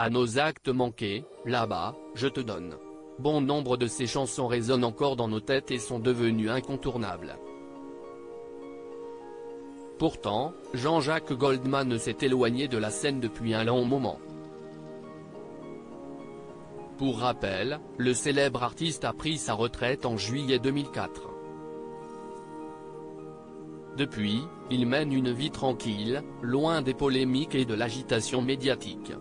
À nos actes manqués, là-bas, je te donne. Bon nombre de ces chansons résonnent encore dans nos têtes et sont devenues incontournables. Pourtant, Jean-Jacques Goldman s'est éloigné de la scène depuis un long moment. Pour rappel, le célèbre artiste a pris sa retraite en juillet 2004. Depuis, il mène une vie tranquille, loin des polémiques et de l'agitation médiatique.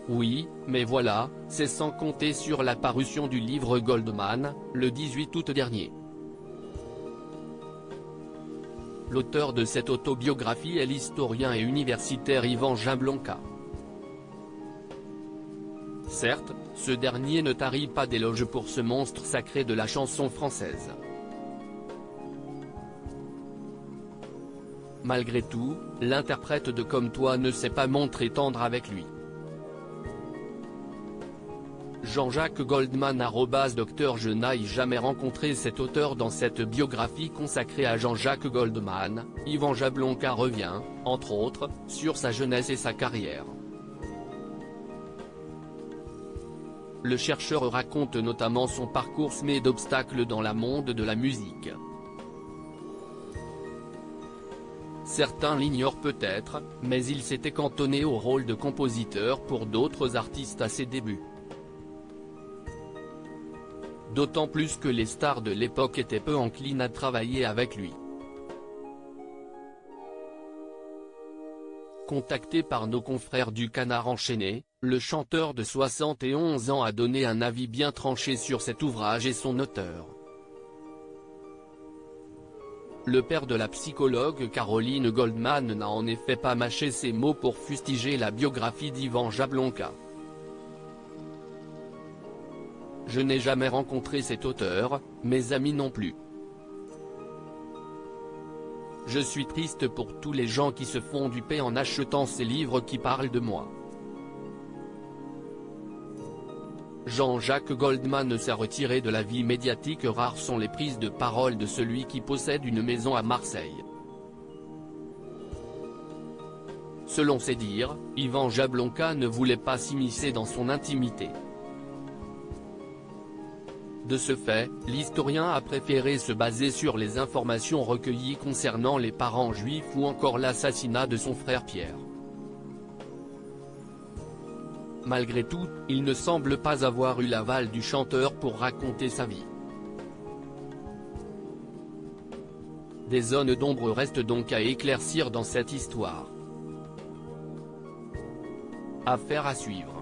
Oui, mais voilà, c'est sans compter sur la parution du livre Goldman, le 18 août dernier. L'auteur de cette autobiographie est l'historien et universitaire Ivan Jablonka. Certes, ce dernier ne tarit pas d'éloges pour ce monstre sacré de la chanson française. Malgré tout, l'interprète de Comme toi ne s'est pas montré tendre avec lui. Jean-Jacques Goldman @Dr Je n'ai jamais rencontré cet auteur. Dans cette biographie consacrée à Jean-Jacques Goldman, Ivan Jablonka revient, entre autres, sur sa jeunesse et sa carrière. Le chercheur raconte notamment son parcours semé d'obstacles dans le monde de la musique. Certains l'ignorent peut-être, mais il s'était cantonné au rôle de compositeur pour d'autres artistes à ses débuts. D'autant plus que les stars de l'époque étaient peu enclines à travailler avec lui. Contacté par nos confrères du Canard enchaîné, le chanteur de 71 ans a donné un avis bien tranché sur cet ouvrage et son auteur. Le père de la psychologue Caroline Goldman n'a en effet pas mâché ses mots pour fustiger la biographie d'Ivan Jablonka. Je n'ai jamais rencontré cet auteur, mes amis non plus. Je suis triste pour tous les gens qui se font duper en achetant ces livres qui parlent de moi. Jean-Jacques Goldman s'est retiré de la vie médiatique. Rares sont les prises de parole de celui qui possède une maison à Marseille. Selon ses dires, Ivan Jablonka ne voulait pas s'immiscer dans son intimité. De ce fait, l'historien a préféré se baser sur les informations recueillies concernant les parents juifs ou encore l'assassinat de son frère Pierre. Malgré tout, il ne semble pas avoir eu l'aval du chanteur pour raconter sa vie. Des zones d'ombre restent donc à éclaircir dans cette histoire. Affaire à suivre.